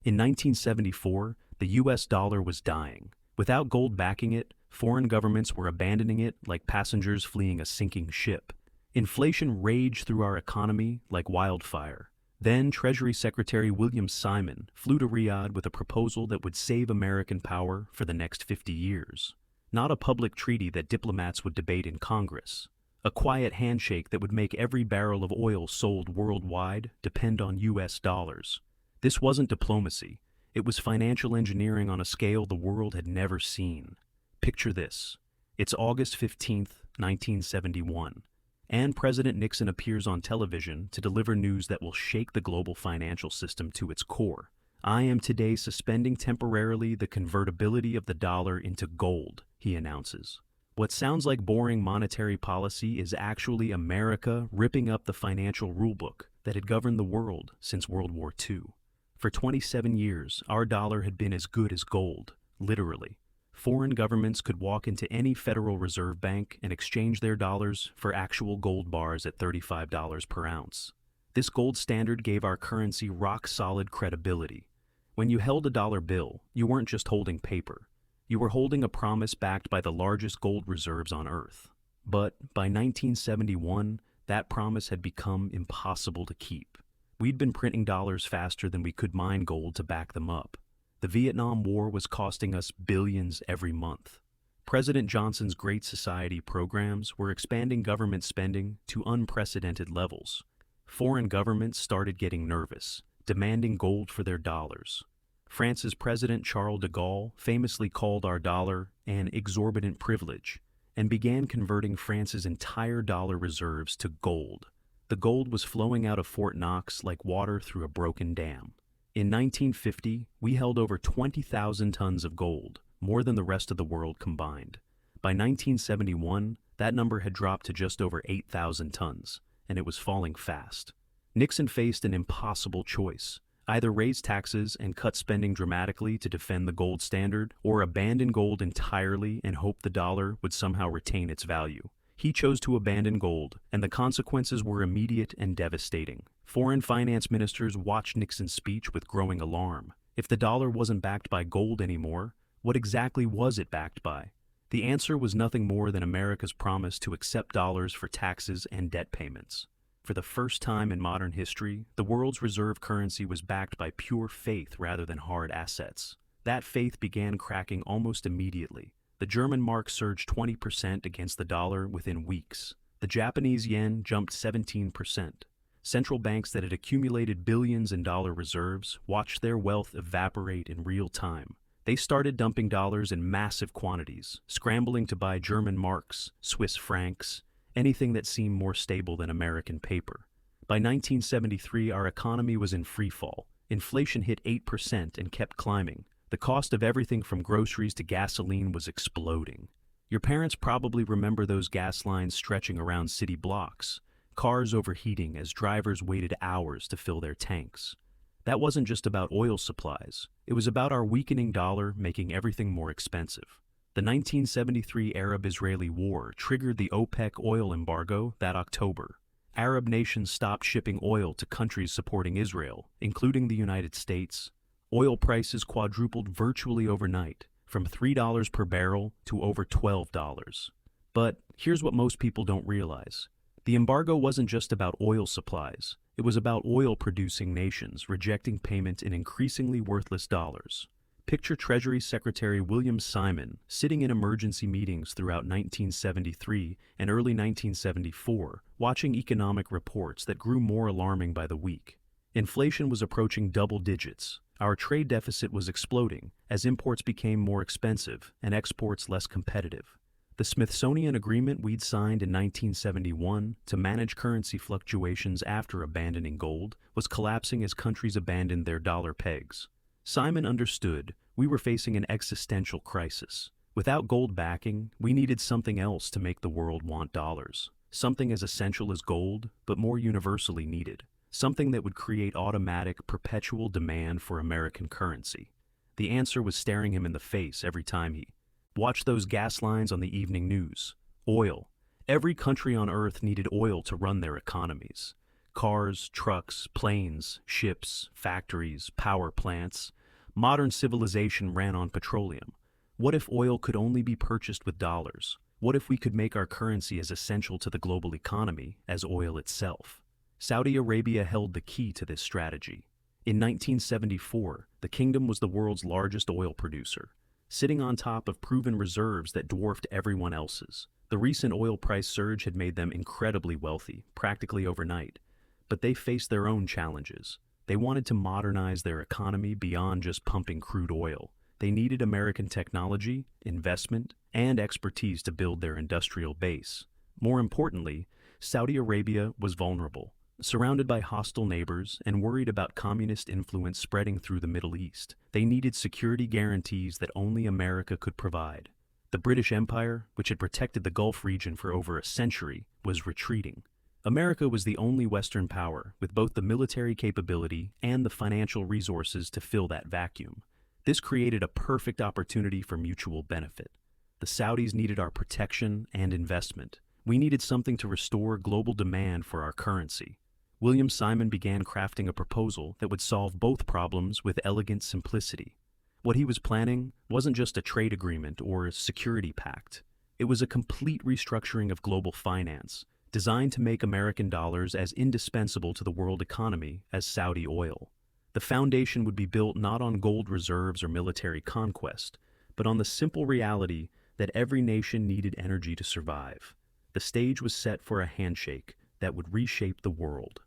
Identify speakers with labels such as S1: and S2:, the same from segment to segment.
S1: In 1974, the US dollar was dying. Without gold backing it, foreign governments were abandoning it like passengers fleeing a sinking ship. Inflation raged through our economy like wildfire. Then Treasury Secretary William Simon flew to Riyadh with a proposal that would save American power for the next 50 years. Not a public treaty that diplomats would debate in Congress. A quiet handshake that would make every barrel of oil sold worldwide depend on US dollars. This wasn't diplomacy. It was financial engineering on a scale the world had never seen. Picture this. It's August 15th, 1971, and President Nixon appears on television to deliver news that will shake the global financial system to its core. "I am today suspending temporarily the convertibility of the dollar into gold," he announces. What sounds like boring monetary policy is actually America ripping up the financial rulebook that had governed the world since World War II. For 27 years, our dollar had been as good as gold, literally. Foreign governments could walk into any Federal Reserve Bank and exchange their dollars for actual gold bars at $35 per ounce. This gold standard gave our currency rock-solid credibility. When you held a dollar bill, you weren't just holding paper. You were holding a promise backed by the largest gold reserves on Earth. But by 1971, that promise had become impossible to keep. We'd been printing dollars faster than we could mine gold to back them up. The Vietnam War was costing us billions every month. President Johnson's Great Society programs were expanding government spending to unprecedented levels. Foreign governments started getting nervous, demanding gold for their dollars. France's President Charles de Gaulle famously called our dollar an exorbitant privilege and began converting France's entire dollar reserves to gold. The gold was flowing out of Fort Knox like water through a broken dam. In 1950, we held over 20,000 tons of gold, more than the rest of the world combined. By 1971, that number had dropped to just over 8,000 tons, and it was falling fast. Nixon faced an impossible choice: either raise taxes and cut spending dramatically to defend the gold standard, or abandon gold entirely and hope the dollar would somehow retain its value. He chose to abandon gold, and the consequences were immediate and devastating. Foreign finance ministers watched Nixon's speech with growing alarm. If the dollar wasn't backed by gold anymore, what exactly was it backed by? The answer was nothing more than America's promise to accept dollars for taxes and debt payments. For the first time in modern history, the world's reserve currency was backed by pure faith rather than hard assets. That faith began cracking almost immediately. The German mark surged 20% against the dollar within weeks. The Japanese yen jumped 17%. Central banks that had accumulated billions in dollar reserves watched their wealth evaporate in real time. They started dumping dollars in massive quantities, scrambling to buy German marks, Swiss francs, anything that seemed more stable than American paper. By 1973, our economy was in freefall. Inflation hit 8% and kept climbing. The cost of everything from groceries to gasoline was exploding. Your parents probably remember those gas lines stretching around city blocks, cars overheating as drivers waited hours to fill their tanks. That wasn't just about oil supplies. It was about our weakening dollar making everything more expensive. The 1973 Arab-Israeli War triggered the OPEC oil embargo that October. Arab nations stopped shipping oil to countries supporting Israel, including the United States. Oil prices quadrupled virtually overnight, from $3 per barrel to over $12. But here's what most people don't realize. The embargo wasn't just about oil supplies. It was about oil-producing nations rejecting payment in increasingly worthless dollars. Picture Treasury Secretary William Simon sitting in emergency meetings throughout 1973 and early 1974, watching economic reports that grew more alarming by the week. Inflation was approaching double digits. Our trade deficit was exploding as imports became more expensive and exports less competitive. The Smithsonian Agreement we'd signed in 1971 to manage currency fluctuations after abandoning gold was collapsing as countries abandoned their dollar pegs. Simon understood we were facing an existential crisis. Without gold backing, we needed something else to make the world want dollars. Something as essential as gold, but more universally needed. Something that would create automatic, perpetual demand for American currency. The answer was staring him in the face every time he watched those gas lines on the evening news. Oil. Every country on Earth needed oil to run their economies. Cars, trucks, planes, ships, factories, power plants. Modern civilization ran on petroleum. What if oil could only be purchased with dollars? What if we could make our currency as essential to the global economy as oil itself? Saudi Arabia held the key to this strategy. In 1974, the kingdom was the world's largest oil producer, sitting on top of proven reserves that dwarfed everyone else's. The recent oil price surge had made them incredibly wealthy, practically overnight. But they faced their own challenges. They wanted to modernize their economy beyond just pumping crude oil. They needed American technology, investment, and expertise to build their industrial base. More importantly, Saudi Arabia was vulnerable, surrounded by hostile neighbors and worried about communist influence spreading through the Middle East. They needed security guarantees that only America could provide. The British Empire, which had protected the Gulf region for over a century, was retreating. America was the only Western power with both the military capability and the financial resources to fill that vacuum. This created a perfect opportunity for mutual benefit. The Saudis needed our protection and investment. We needed something to restore global demand for our currency. William Simon began crafting a proposal that would solve both problems with elegant simplicity. What he was planning wasn't just a trade agreement or a security pact. It was a complete restructuring of global finance, designed to make American dollars as indispensable to the world economy as Saudi oil. The foundation would be built not on gold reserves or military conquest, but on the simple reality that every nation needed energy to survive. The stage was set for a handshake that would reshape the world.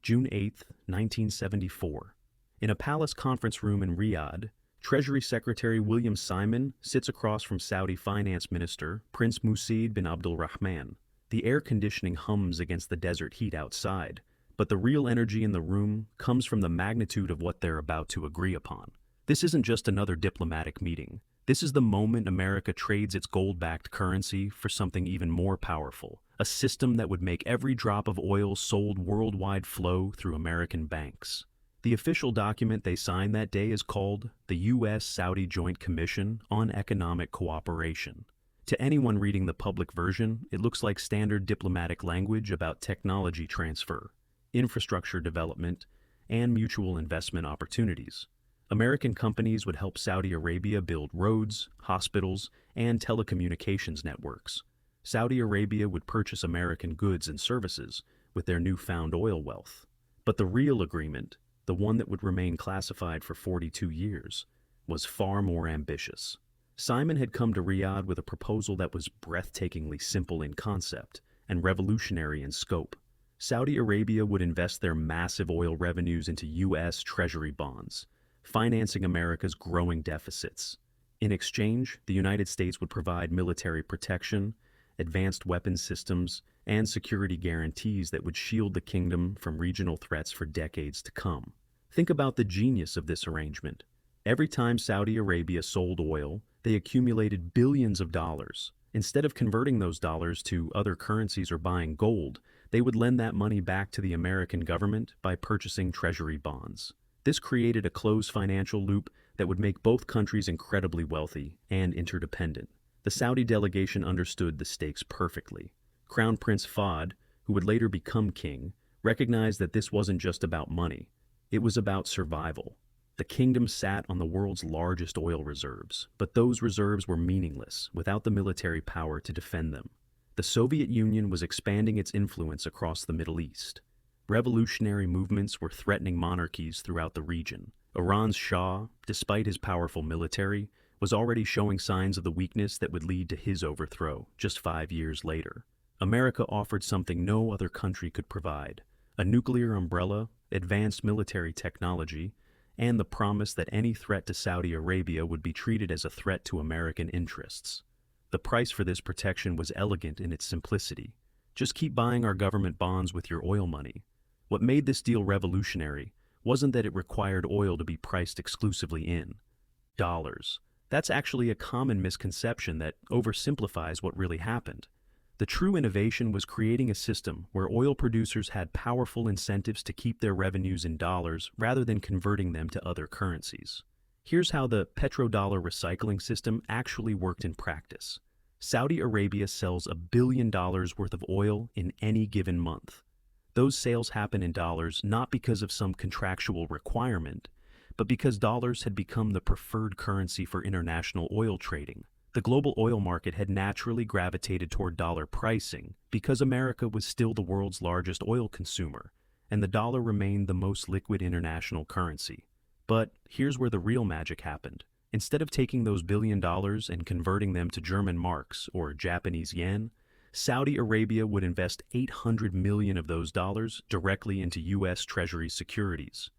S1: June 8, 1974. In a palace conference room in Riyadh, Treasury Secretary William Simon sits across from Saudi Finance Minister Prince Musaid bin Abdul Rahman. The air conditioning hums against the desert heat outside, but the real energy in the room comes from the magnitude of what they're about to agree upon. This isn't just another diplomatic meeting. This is the moment America trades its gold-backed currency for something even more powerful, a system that would make every drop of oil sold worldwide flow through American banks. The official document they signed that day is called the U.S.-Saudi Joint Commission on Economic Cooperation. To anyone reading the public version, it looks like standard diplomatic language about technology transfer, infrastructure development, and mutual investment opportunities. American companies would help Saudi Arabia build roads, hospitals, and telecommunications networks. Saudi Arabia would purchase American goods and services with their newfound oil wealth. But the real agreement, the one that would remain classified for 42 years, was far more ambitious. Simon had come to Riyadh with a proposal that was breathtakingly simple in concept and revolutionary in scope. Saudi Arabia would invest their massive oil revenues into U.S. Treasury bonds, financing America's growing deficits. In exchange, the United States would provide military protection, advanced weapons systems, and security guarantees that would shield the kingdom from regional threats for decades to come. Think about the genius of this arrangement. Every time Saudi Arabia sold oil, they accumulated billions of dollars. Instead of converting those dollars to other currencies or buying gold, they would lend that money back to the American government by purchasing treasury bonds. This created a closed financial loop that would make both countries incredibly wealthy and interdependent. The Saudi delegation understood the stakes perfectly. Crown Prince Fahd, who would later become king, recognized that this wasn't just about money. It was about survival. The kingdom sat on the world's largest oil reserves, but those reserves were meaningless without the military power to defend them. The Soviet Union was expanding its influence across the Middle East. Revolutionary movements were threatening monarchies throughout the region. Iran's Shah, despite his powerful military, was already showing signs of the weakness that would lead to his overthrow just 5 years later. America offered something no other country could provide: a nuclear umbrella, advanced military technology, and the promise that any threat to Saudi Arabia would be treated as a threat to American interests. The price for this protection was elegant in its simplicity. Just keep buying our government bonds with your oil money. What made this deal revolutionary wasn't that it required oil to be priced exclusively in dollars. That's actually a common misconception that oversimplifies what really happened. The true innovation was creating a system where oil producers had powerful incentives to keep their revenues in dollars rather than converting them to other currencies. Here's how the petrodollar recycling system actually worked in practice. Saudi Arabia sells $1 billion worth of oil in any given month. Those sales happen in dollars not because of some contractual requirement, but because dollars had become the preferred currency for international oil trading. The global oil market had naturally gravitated toward dollar pricing because America was still the world's largest oil consumer, and the dollar remained the most liquid international currency. But here's where the real magic happened. Instead of taking those $1 billion and converting them to German marks or Japanese yen, Saudi Arabia would invest $800 million of those dollars directly into U.S. Treasury securities.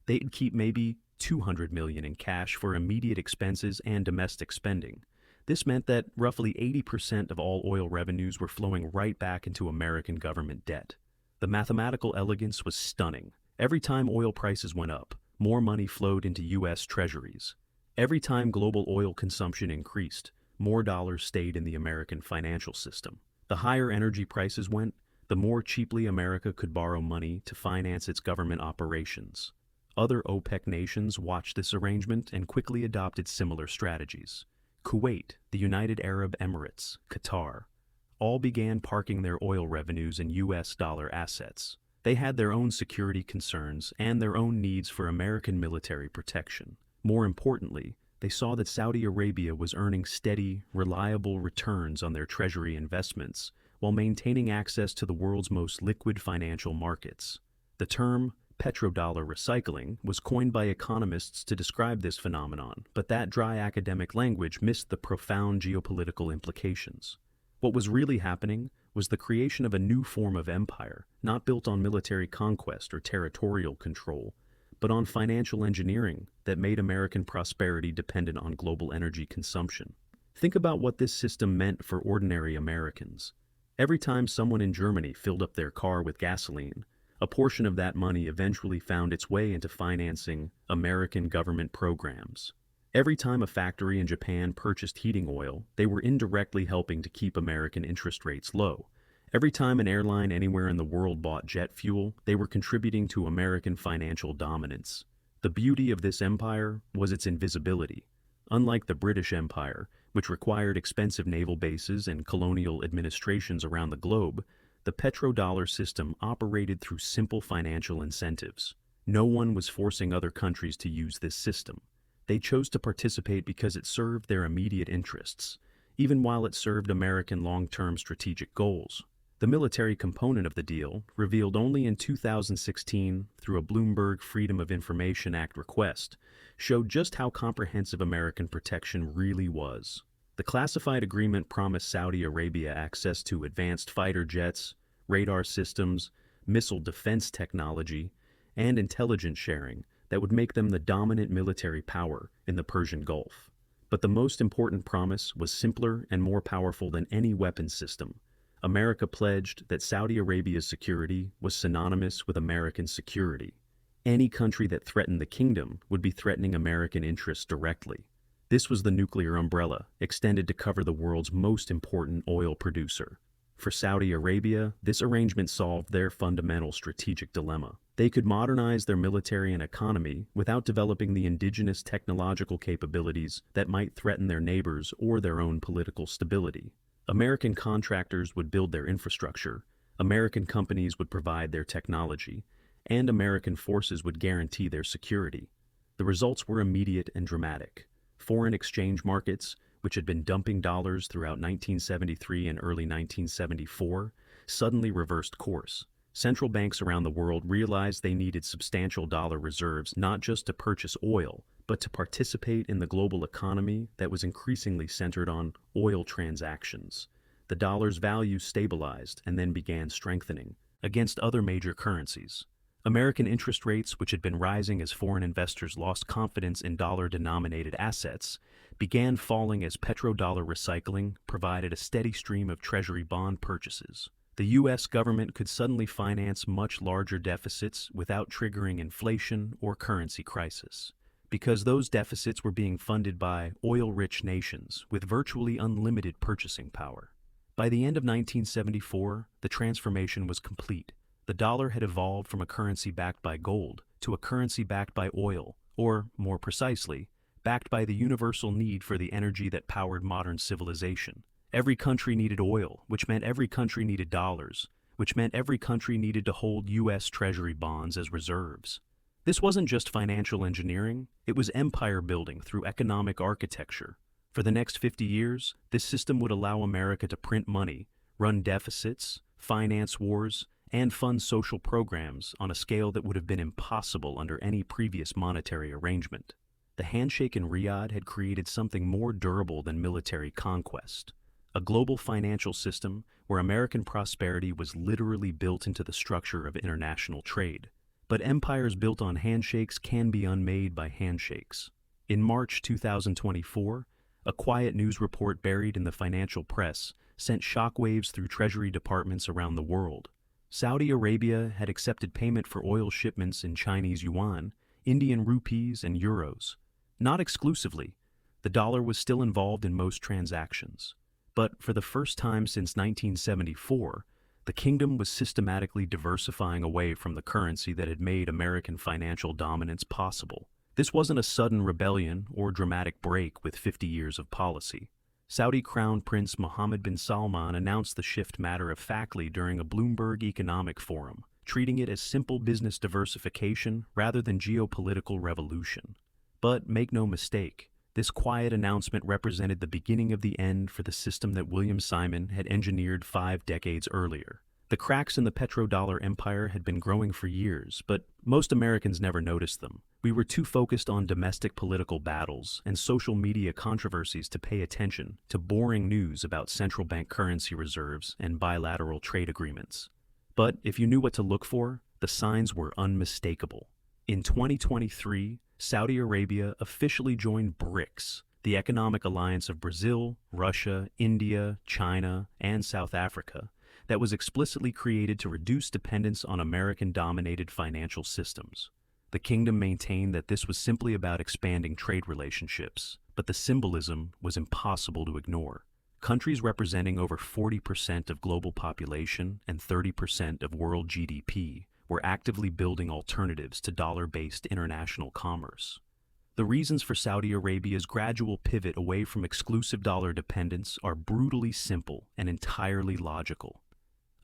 S1: They'd keep maybe $200 million in cash for immediate expenses and domestic spending. This meant that roughly 80% of all oil revenues were flowing right back into American government debt. The mathematical elegance was stunning. Every time oil prices went up, more money flowed into U.S. treasuries. Every time global oil consumption increased, more dollars stayed in the American financial system. The higher energy prices went, the more cheaply America could borrow money to finance its government operations. Other OPEC nations watched this arrangement and quickly adopted similar strategies. Kuwait, the United Arab Emirates, Qatar, all began parking their oil revenues in U.S. dollar assets. They had their own security concerns and their own needs for American military protection. More importantly, they saw that Saudi Arabia was earning steady, reliable returns on their treasury investments while maintaining access to the world's most liquid financial markets. The term petrodollar recycling was coined by economists to describe this phenomenon, but that dry academic language missed the profound geopolitical implications. What was really happening was the creation of a new form of empire, not built on military conquest or territorial control, but on financial engineering that made American prosperity dependent on global energy consumption. Think about what this system meant for ordinary Americans. Every time someone in Germany filled up their car with gasoline, a portion of that money eventually found its way into financing American government programs. Every time a factory in Japan purchased heating oil, they were indirectly helping to keep American interest rates low. Every time an airline anywhere in the world bought jet fuel, they were contributing to American financial dominance. The beauty of this empire was its invisibility. Unlike the British Empire, which required expensive naval bases and colonial administrations around the globe, the petrodollar system operated through simple financial incentives. No one was forcing other countries to use this system. They chose to participate because it served their immediate interests, even while it served American long-term strategic goals. The military component of the deal, revealed only in 2016 through a Bloomberg Freedom of Information Act request, showed just how comprehensive American protection really was. The classified agreement promised Saudi Arabia access to advanced fighter jets, radar systems, missile defense technology, and intelligence sharing that would make them the dominant military power in the Persian Gulf. But the most important promise was simpler and more powerful than any weapons system. America pledged that Saudi Arabia's security was synonymous with American security. Any country that threatened the kingdom would be threatening American interests directly. This was the nuclear umbrella, extended to cover the world's most important oil producer. For Saudi Arabia, this arrangement solved their fundamental strategic dilemma. They could modernize their military and economy without developing the indigenous technological capabilities that might threaten their neighbors or their own political stability. American contractors would build their infrastructure, American companies would provide their technology, and American forces would guarantee their security. The results were immediate and dramatic. Foreign exchange markets, which had been dumping dollars throughout 1973 and early 1974, suddenly reversed course. Central banks around the world realized they needed substantial dollar reserves not just to purchase oil, but to participate in the global economy that was increasingly centered on oil transactions. The dollar's value stabilized and then began strengthening against other major currencies. American interest rates, which had been rising as foreign investors lost confidence in dollar-denominated assets, began falling as petrodollar recycling provided a steady stream of Treasury bond purchases. The U.S. government could suddenly finance much larger deficits without triggering inflation or currency crisis, because those deficits were being funded by oil-rich nations with virtually unlimited purchasing power. By the end of 1974, the transformation was complete. The dollar had evolved from a currency backed by gold to a currency backed by oil, or, more precisely, backed by the universal need for the energy that powered modern civilization. Every country needed oil, which meant every country needed dollars, which meant every country needed to hold U.S. Treasury bonds as reserves. This wasn't just financial engineering, it was empire building through economic architecture. For the next 50 years, this system would allow America to print money, run deficits, finance wars, and fund social programs on a scale that would have been impossible under any previous monetary arrangement. The handshake in Riyadh had created something more durable than military conquest, a global financial system where American prosperity was literally built into the structure of international trade. But empires built on handshakes can be unmade by handshakes. In March 2024, a quiet news report buried in the financial press sent shockwaves through treasury departments around the world. Saudi Arabia had accepted payment for oil shipments in Chinese yuan, Indian rupees, and euros. Not exclusively, the dollar was still involved in most transactions. But for the first time since 1974, the kingdom was systematically diversifying away from the currency that had made American financial dominance possible. This wasn't a sudden rebellion or dramatic break with 50 years of policy. Saudi Crown Prince Mohammed bin Salman announced the shift matter-of-factly during a Bloomberg Economic Forum, treating it as simple business diversification rather than geopolitical revolution. But make no mistake, this quiet announcement represented the beginning of the end for the system that William Simon had engineered 5 decades earlier. The cracks in the petrodollar empire had been growing for years, but most Americans never noticed them. We were too focused on domestic political battles and social media controversies to pay attention to boring news about central bank currency reserves and bilateral trade agreements. But if you knew what to look for, the signs were unmistakable. In 2023, Saudi Arabia officially joined BRICS, the economic alliance of Brazil, Russia, India, China, and South Africa, that was explicitly created to reduce dependence on American-dominated financial systems. The kingdom maintained that this was simply about expanding trade relationships, but the symbolism was impossible to ignore. Countries representing over 40% of global population and 30% of world GDP were actively building alternatives to dollar-based international commerce. The reasons for Saudi Arabia's gradual pivot away from exclusive dollar dependence are brutally simple and entirely logical.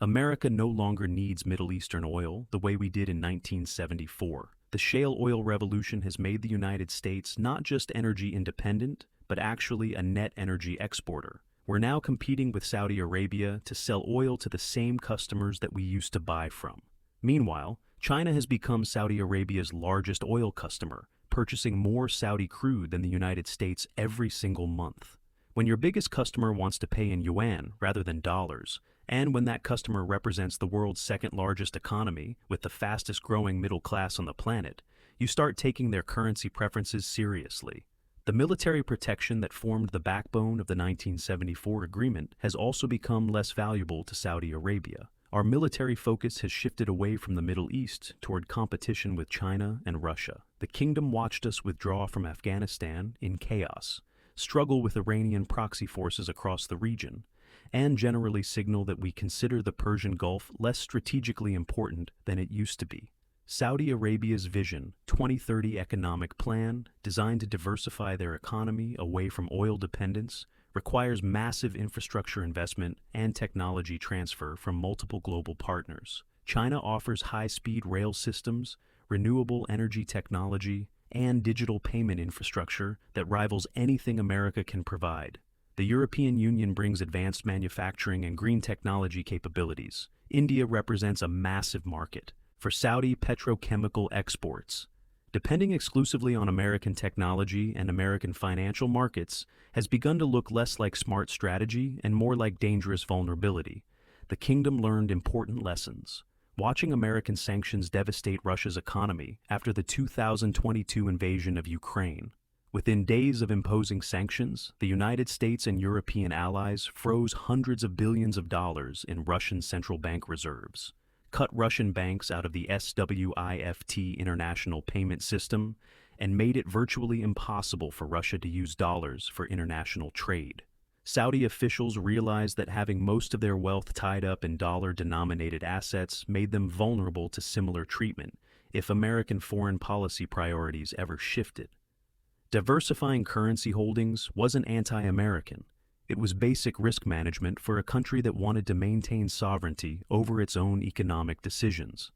S1: America no longer needs Middle Eastern oil the way we did in 1974. The shale oil revolution has made the United States not just energy independent, but actually a net energy exporter. We're now competing with Saudi Arabia to sell oil to the same customers that we used to buy from. Meanwhile, China has become Saudi Arabia's largest oil customer, purchasing more Saudi crude than the United States every single month. When your biggest customer wants to pay in yuan rather than dollars, and when that customer represents the world's second-largest economy with the fastest-growing middle class on the planet, you start taking their currency preferences seriously. The military protection that formed the backbone of the 1974 agreement has also become less valuable to Saudi Arabia. Our military focus has shifted away from the Middle East toward competition with China and Russia. The kingdom watched us withdraw from Afghanistan in chaos, struggle with Iranian proxy forces across the region, and generally signal that we consider the Persian Gulf less strategically important than it used to be. Saudi Arabia's Vision 2030 economic plan, designed to diversify their economy away from oil dependence, requires massive infrastructure investment and technology transfer from multiple global partners. China offers high-speed rail systems, renewable energy technology, and digital payment infrastructure that rivals anything America can provide. The European Union brings advanced manufacturing and green technology capabilities. India represents a massive market for Saudi petrochemical exports. Depending exclusively on American technology and American financial markets has begun to look less like smart strategy and more like dangerous vulnerability. The kingdom learned important lessons. Watching American sanctions devastate Russia's economy after the 2022 invasion of Ukraine. Within days of imposing sanctions, the United States and European allies froze hundreds of billions of dollars in Russian central bank reserves, cut Russian banks out of the SWIFT international payment system, and made it virtually impossible for Russia to use dollars for international trade. Saudi officials realized that having most of their wealth tied up in dollar-denominated assets made them vulnerable to similar treatment if American foreign policy priorities ever shifted. Diversifying currency holdings wasn't anti-American. It was basic risk management for a country that wanted to maintain sovereignty over its own economic decisions.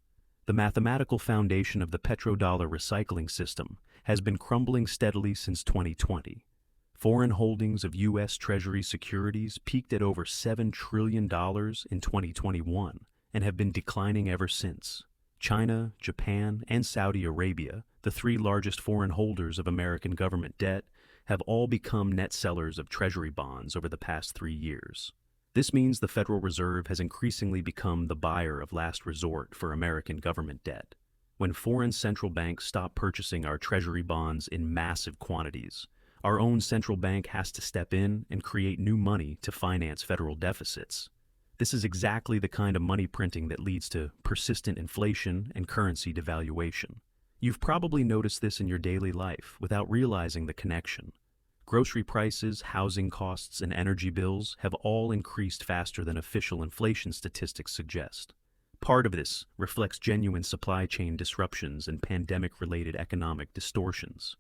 S1: The mathematical foundation of the petrodollar recycling system has been crumbling steadily since 2020. Foreign holdings of U.S. Treasury securities peaked at over $7 trillion in 2021 and have been declining ever since. China, Japan, and Saudi Arabia, the three largest foreign holders of American government debt, have all become net sellers of Treasury bonds over the past 3 years. This means the Federal Reserve has increasingly become the buyer of last resort for American government debt. When foreign central banks stop purchasing our Treasury bonds in massive quantities, our own central bank has to step in and create new money to finance federal deficits. This is exactly the kind of money printing that leads to persistent inflation and currency devaluation. You've probably noticed this in your daily life without realizing the connection. Grocery prices, housing costs, and energy bills have all increased faster than official inflation statistics suggest. Part of this reflects genuine supply chain disruptions and pandemic-related economic distortions.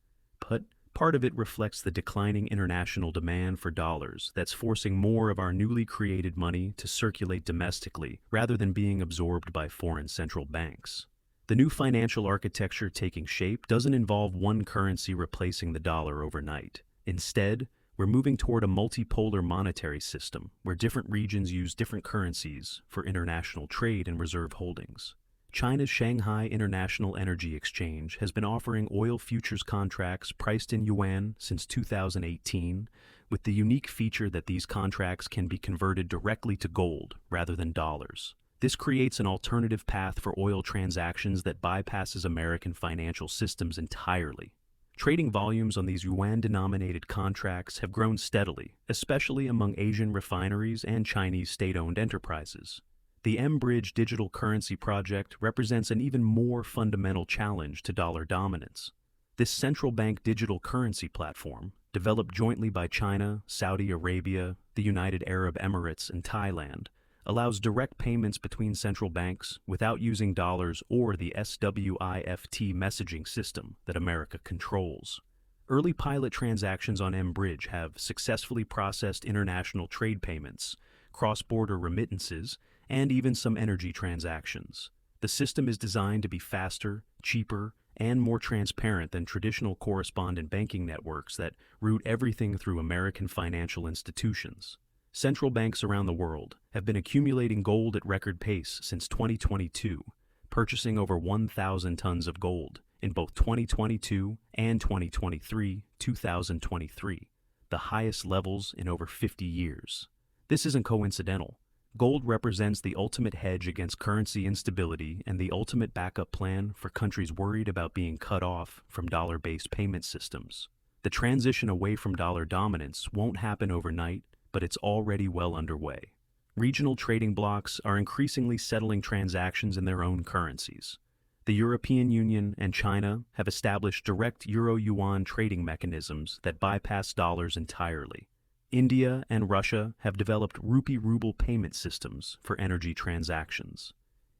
S1: But part of it reflects the declining international demand for dollars that's forcing more of our newly created money to circulate domestically rather than being absorbed by foreign central banks. The new financial architecture taking shape doesn't involve one currency replacing the dollar overnight. Instead, we're moving toward a multipolar monetary system where different regions use different currencies for international trade and reserve holdings. China's Shanghai International Energy Exchange has been offering oil futures contracts priced in yuan since 2018, with the unique feature that these contracts can be converted directly to gold rather than dollars. This creates an alternative path for oil transactions that bypasses American financial systems entirely. Trading volumes on these yuan-denominated contracts have grown steadily, especially among Asian refineries and Chinese state-owned enterprises. The mBridge digital currency project represents an even more fundamental challenge to dollar dominance. This central bank digital currency platform, developed jointly by China, Saudi Arabia, the United Arab Emirates, and Thailand, allows direct payments between central banks without using dollars or the SWIFT messaging system that America controls. Early pilot transactions on mBridge have successfully processed international trade payments, cross-border remittances, and even some energy transactions. The system is designed to be faster, cheaper, and more transparent than traditional correspondent banking networks that route everything through American financial institutions. Central banks around the world have been accumulating gold at record pace since 2022, purchasing over 1,000 tons of gold in both 2022 and 2023, the highest levels in over 50 years. This isn't coincidental. Gold represents the ultimate hedge against currency instability and the ultimate backup plan for countries worried about being cut off from dollar-based payment systems. The transition away from dollar dominance won't happen overnight, but it's already well underway. Regional trading blocs are increasingly settling transactions in their own currencies. The European Union and China have established direct euro-yuan trading mechanisms that bypass dollars entirely. India and Russia have developed rupee-ruble payment systems for energy transactions.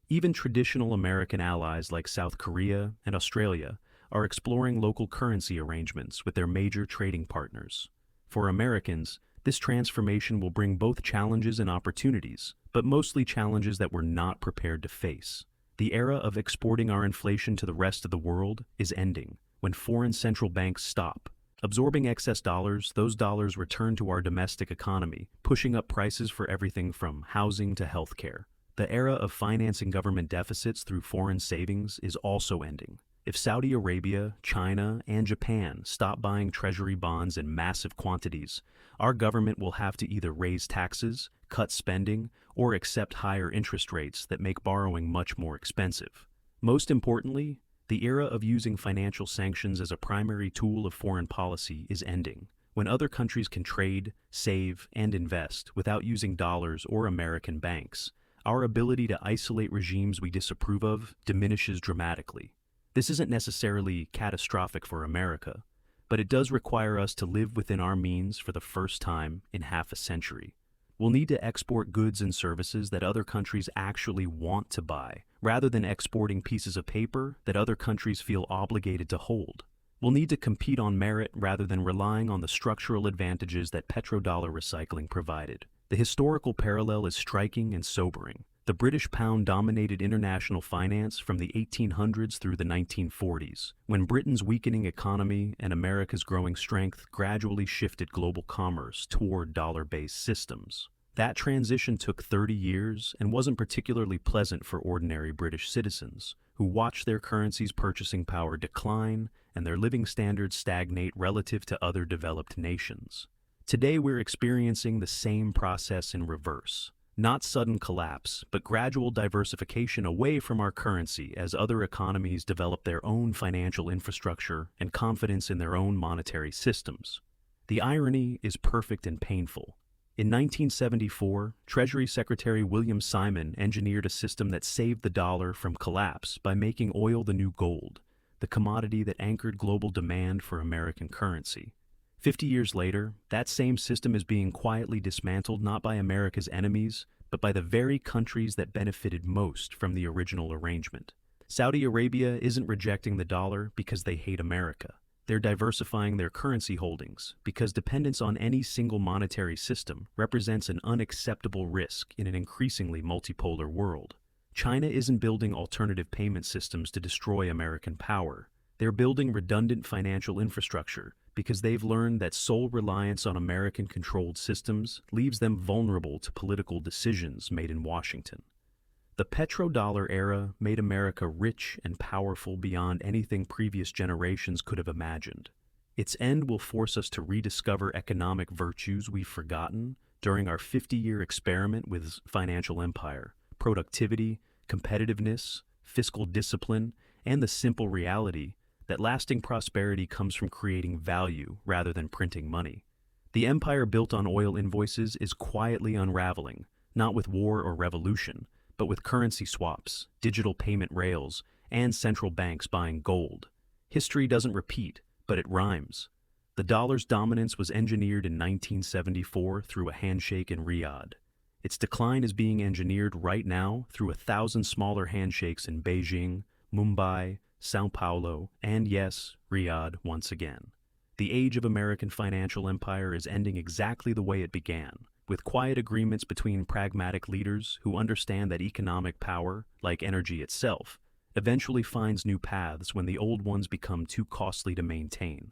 S1: Even traditional American allies like South Korea and Australia are exploring local currency arrangements with their major trading partners. For Americans, this transformation will bring both challenges and opportunities, but mostly challenges that we're not prepared to face. The era of exporting our inflation to the rest of the world is ending when foreign central banks stop. Absorbing excess dollars, those dollars return to our domestic economy, pushing up prices for everything from housing to healthcare. The era of financing government deficits through foreign savings is also ending. If Saudi Arabia, China, and Japan stop buying treasury bonds in massive quantities, our government will have to either raise taxes, cut spending, or accept higher interest rates that make borrowing much more expensive. Most importantly, the era of using financial sanctions as a primary tool of foreign policy is ending. When other countries can trade, save, and invest without using dollars or American banks, our ability to isolate regimes we disapprove of diminishes dramatically. This isn't necessarily catastrophic for America, but it does require us to live within our means for the first time in half a century. We'll need to export goods and services that other countries actually want to buy, rather than exporting pieces of paper that other countries feel obligated to hold. We'll need to compete on merit rather than relying on the structural advantages that petrodollar recycling provided. The historical parallel is striking and sobering. The British pound dominated international finance from the 1800s through the 1940s, when Britain's weakening economy and America's growing strength gradually shifted global commerce toward dollar-based systems. That transition took 30 years and wasn't particularly pleasant for ordinary British citizens, who watched their currency's purchasing power decline and their living standards stagnate relative to other developed nations. Today we're experiencing the same process in reverse. Not sudden collapse, but gradual diversification away from our currency as other economies develop their own financial infrastructure and confidence in their own monetary systems. The irony is perfect and painful. In 1974, Treasury Secretary William Simon engineered a system that saved the dollar from collapse by making oil the new gold, the commodity that anchored global demand for American currency. 50 years later, that same system is being quietly dismantled not by America's enemies, but by the very countries that benefited most from the original arrangement. Saudi Arabia isn't rejecting the dollar because they hate America. They're diversifying their currency holdings because dependence on any single monetary system represents an unacceptable risk in an increasingly multipolar world. China isn't building alternative payment systems to destroy American power. They're building redundant financial infrastructure because they've learned that sole reliance on American-controlled systems leaves them vulnerable to political decisions made in Washington. The petrodollar era made America rich and powerful beyond anything previous generations could have imagined. Its end will force us to rediscover economic virtues we've forgotten during our 50-year experiment with financial empire: productivity, competitiveness, fiscal discipline, and the simple reality that lasting prosperity comes from creating value rather than printing money. The empire built on oil invoices is quietly unraveling, not with war or revolution, but with currency swaps, digital payment rails, and central banks buying gold. History doesn't repeat, but it rhymes. The dollar's dominance was engineered in 1974 through a handshake in Riyadh. Its decline is being engineered right now through 1,000 smaller handshakes in Beijing, Mumbai, São Paulo, and yes, Riyadh once again. The age of American financial empire is ending exactly the way it began, with quiet agreements between pragmatic leaders who understand that economic power, like energy itself, eventually finds new paths when the old ones become too costly to maintain.